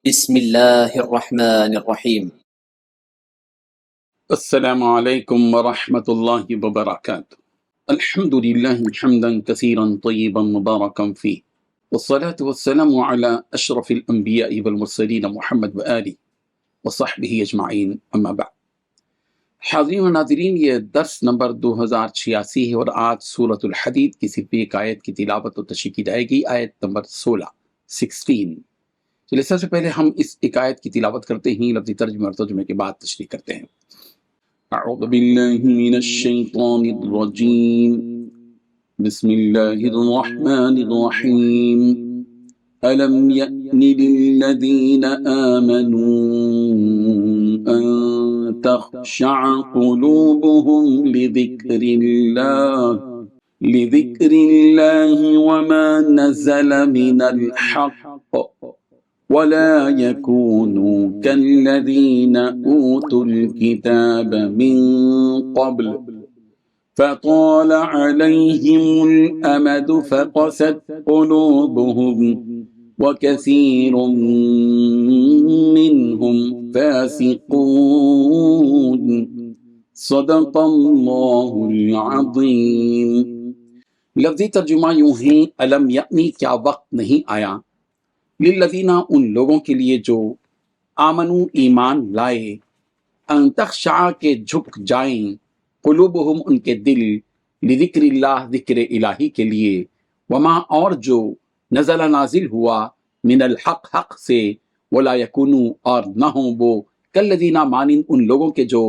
بسم اللہ الرحمن الرحیم۔ السلام علیکم ورحمۃ اللہ وبرکاتہ۔ الحمد للہ حمدا کثیرا طیبا مبارکا فیہ، والصلاة والسلام علی اشرف الانبیاء والمرسلین محمد وآلہ وصحبہ اجمعین، اما بعد۔ حاضرین و ناظرین، یہ درس نمبر 2086 ہے اور آج سورۃ الحدید کی صرف ایک آیت کی تلاوت و تشریح کی جائے گی، آیت نمبر 16۔ چلیے سب سے پہلے ہم اس ایک آیت کی تلاوت کرتے ہیں، لفظی ترجمہ اور ترجمے کے بعد تشریح کرتے ہیں۔ اعوذ باللہ من الشیطان الرجیم، بسم اللہ الرحمن الرحیم۔ ألم يأن للذين آمنوا أن تخشع قلوبهم لذكر الله وما نزل من الحق ولا يكونوا كالذين أوتوا الكتاب من قبل فطال عليهم الأمد فقست قلوبهم وكثير منهم فاسقون۔ صدق اللہ العظیم۔ لفظی ترجمہ یوں ہے، الم یعنی کیا وقت نہیں آیا، للذین ان لوگوں کے لیے جو آمنو ایمان لائے، ان تخشع کے جھک جائیں، قلوبہم ان کے دل، لذکر اللہ ذکر الہی کے لیے، وما اور جو نزل نازل ہوا، من الحق حق سے، ولا یکونوا اور نہ ہوں وہ، کالذین مانند ان لوگوں کے جو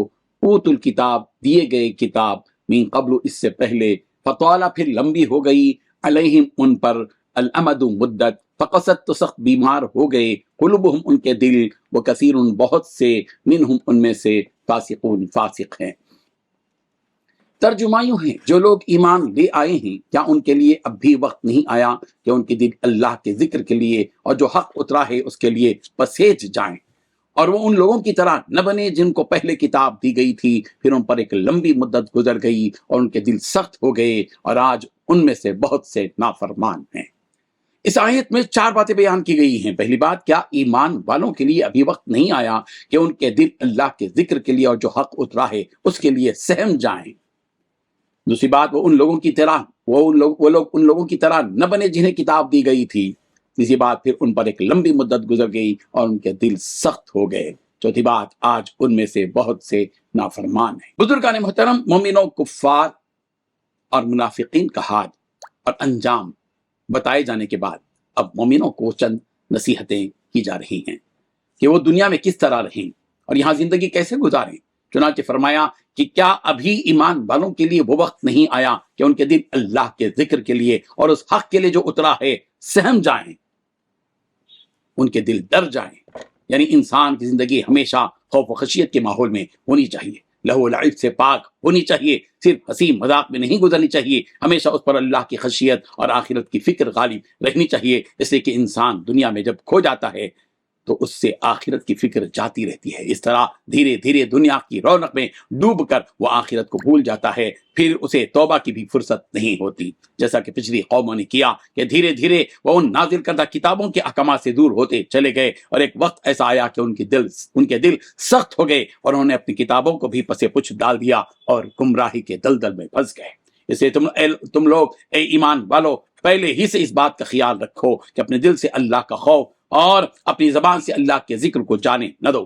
اوت الکتاب دیے گئے کتاب، من قبل اس سے پہلے، فطال پھر لمبی ہو گئی، علیہم ان پر، الامد مدت، فقست تو سخت بیمار ہو گئے، قلوبہم ان کے دل، وہ کثیر بہت سے، منہم ان میں سے، فاسقون فاسق ہیں۔ ترجمہ یوں ہے، جو لوگ ایمان لے آئے ہیں، کیا ان کے لیے اب بھی وقت نہیں آیا کہ ان کے دل اللہ کے ذکر کے لیے اور جو حق اترا ہے اس کے لیے پسیج جائیں، اور وہ ان لوگوں کی طرح نہ بنے جن کو پہلے کتاب دی گئی تھی، پھر ان پر ایک لمبی مدت گزر گئی اور ان کے دل سخت ہو گئے، اور آج ان میں سے بہت سے نافرمان ہیں۔ اس آیت میں 4 باتیں بیان کی گئی ہیں۔ پہلی بات، کیا ایمان والوں کے لیے ابھی وقت نہیں آیا کہ ان کے دل اللہ کے ذکر کے لیے اور جو حق اترا ہے اس کے لیے سہم جائیں۔ دوسری بات، وہ ان لوگوں کی طرح نہ بنے جنہیں کتاب دی گئی تھی۔ تیسری بات، پھر ان پر ایک لمبی مدت گزر گئی اور ان کے دل سخت ہو گئے۔ چوتھی بات، آج ان میں سے بہت سے نافرمان ہیں۔ بزرگان محترم، مومنوں، کفار اور منافقین کا حال اور انجام بتائے جانے کے بعد اب مومنوں کو چند نصیحتیں کی جا رہی ہیں کہ وہ دنیا میں کس طرح رہیں اور یہاں زندگی کیسے گزاریں۔ چنانچہ فرمایا کہ کیا ابھی ایمان والوں کے لیے وہ وقت نہیں آیا کہ ان کے دل اللہ کے ذکر کے لیے اور اس حق کے لیے جو اترا ہے سہم جائیں، ان کے دل ڈر جائیں۔ یعنی انسان کی زندگی ہمیشہ خوف و خشیت کے ماحول میں ہونی چاہیے، لہو و لعب سے پاک ہونی چاہیے، صرف ہنسی مذاق میں نہیں گزرنی چاہیے، ہمیشہ اس پر اللہ کی خشیت اور آخرت کی فکر غالب رہنی چاہیے، اس لیے کہ انسان دنیا میں جب کھو جاتا ہے تو اس سے آخرت کی فکر جاتی رہتی ہے۔ اس طرح دھیرے دھیرے دنیا کی رونق میں ڈوب کر وہ آخرت کو بھول جاتا ہے، پھر اسے توبہ کی بھی فرصت نہیں ہوتی، جیسا کہ پچھلی قوموں نے کیا کہ دھیرے دھیرے وہ ان نازل کردہ کتابوں کے احکامات سے دور ہوتے چلے گئے، اور ایک وقت ایسا آیا کہ ان کے دل سخت ہو گئے اور انہوں نے اپنی کتابوں کو بھی پس پچھ ڈال دیا اور گمراہی کے دلدل میں پھنس گئے۔ اسے تم لوگ اے ایمان والو پہلے ہی سے اس بات کا خیال رکھو کہ اپنے دل سے اللہ کا خوف اور اپنی زبان سے اللہ کے ذکر کو جانے نہ دو۔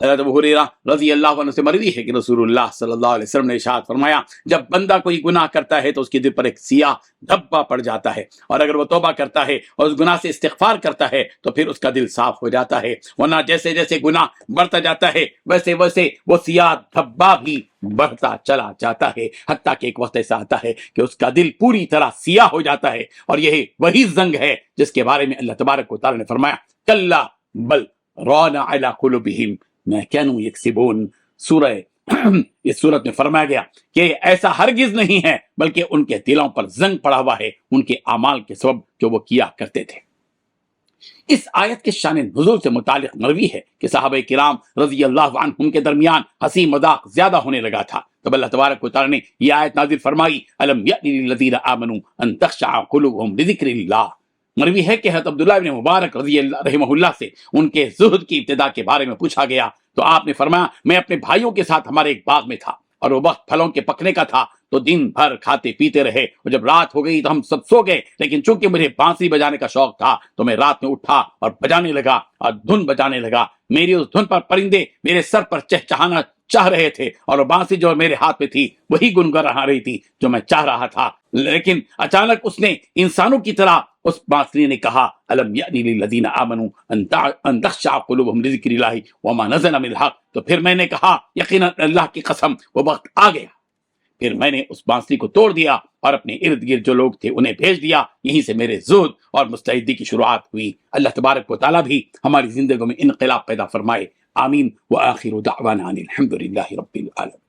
حضرت ابو ہریرہ رضی اللہ عنہ سے مروی ہے کہ رسول اللہ صلی اللہ علیہ وسلم نے ارشاد فرمایا، جب بندہ کوئی گناہ کرتا ہے تو اس کے دل پر ایک سیاہ دھبا پڑ جاتا ہے، اور اگر وہ توبہ کرتا ہے اور اس گناہ سے استغفار کرتا ہے تو پھر اس کا دل صاف ہو جاتا ہے، ورنہ جیسے جیسے گناہ بڑھتا جاتا ہے ویسے ویسے وہ سیاہ دھبا بھی بڑھتا چلا جاتا ہے، حتیٰ کہ ایک وقت ایسا آتا ہے کہ اس کا دل پوری طرح سیاہ ہو جاتا ہے۔ اور یہ وہی زنگ ہے جس کے بارے میں اللہ تبارک و تعالی نے فرمایا، کلا بل ران علی قلوبہم ما كانوا یکسبون۔ اس صورت میں فرمایا گیا کہ ایسا ہرگز نہیں ہے، بلکہ ان کے دلوں پر زنگ پڑا ہوا ہے ان کے اعمال کے سبب جو وہ کیا کرتے تھے۔ اس آیت کے شان نزول سے متعلق مروی ہے کہ صحابہ کرام رضی اللہ عنہم کے درمیان ہنسی مذاق زیادہ ہونے لگا تھا، تب اللہ تبارک و تعالی نے یہ آیت نازل فرمائی، الم یأن للذین آمنوا ان تخشع قلوبہم لذکر اللہ۔ مروی ہے کہ حضرت عبداللہ ابن مبارک رضی اللہ رحمہ اللہ سے ان کے زہد کی ابتدا کے بارے میں پوچھا گیا تو آپ نے فرمایا میں اپنے بھائیوں کے ساتھ ہمارے ایک باغ میں تھا اور وہ وقت پھلوں کے پکنے کا تھا، تو دن بھر کھاتے پیتے رہے اور جب رات ہو گئی تو ہم سب سو گئے، لیکن چونکہ مجھے بانسری بجانے کا شوق تھا تو میں رات میں اٹھا اور بجانے لگا اور دھن بجانے لگا۔ میری اس دھن پر پرندے میرے سر پر چہچہانا چاہ رہے تھے اور وہ بانسی جو میرے ہاتھ میں تھی وہی گنگنا رہی تھی جو میں چاہ رہا تھا، لیکن اچانک اس نے انسانوں کی طرح اس بانسری نے کہا الم یأنی للذین آمنوا ان تخشع قلوبہم لذکر اللہ وما نزل من الحق، تو پھر میں نے کہا یقیناً اللہ کی قسم وہ وقت آ گیا۔ پھر میں نے اس بانسری کو توڑ دیا اور اپنے ارد گرد جو لوگ تھے انہیں بھیج دیا، یہیں سے میرے زہد اور مستعدی کی شروعات ہوئی۔ اللہ تبارک و تعالیٰ بھی ہماری زندگیوں میں انقلاب پیدا فرمائے، آمین۔ وآخر دعوانا ان الحمد للہ رب العالمین۔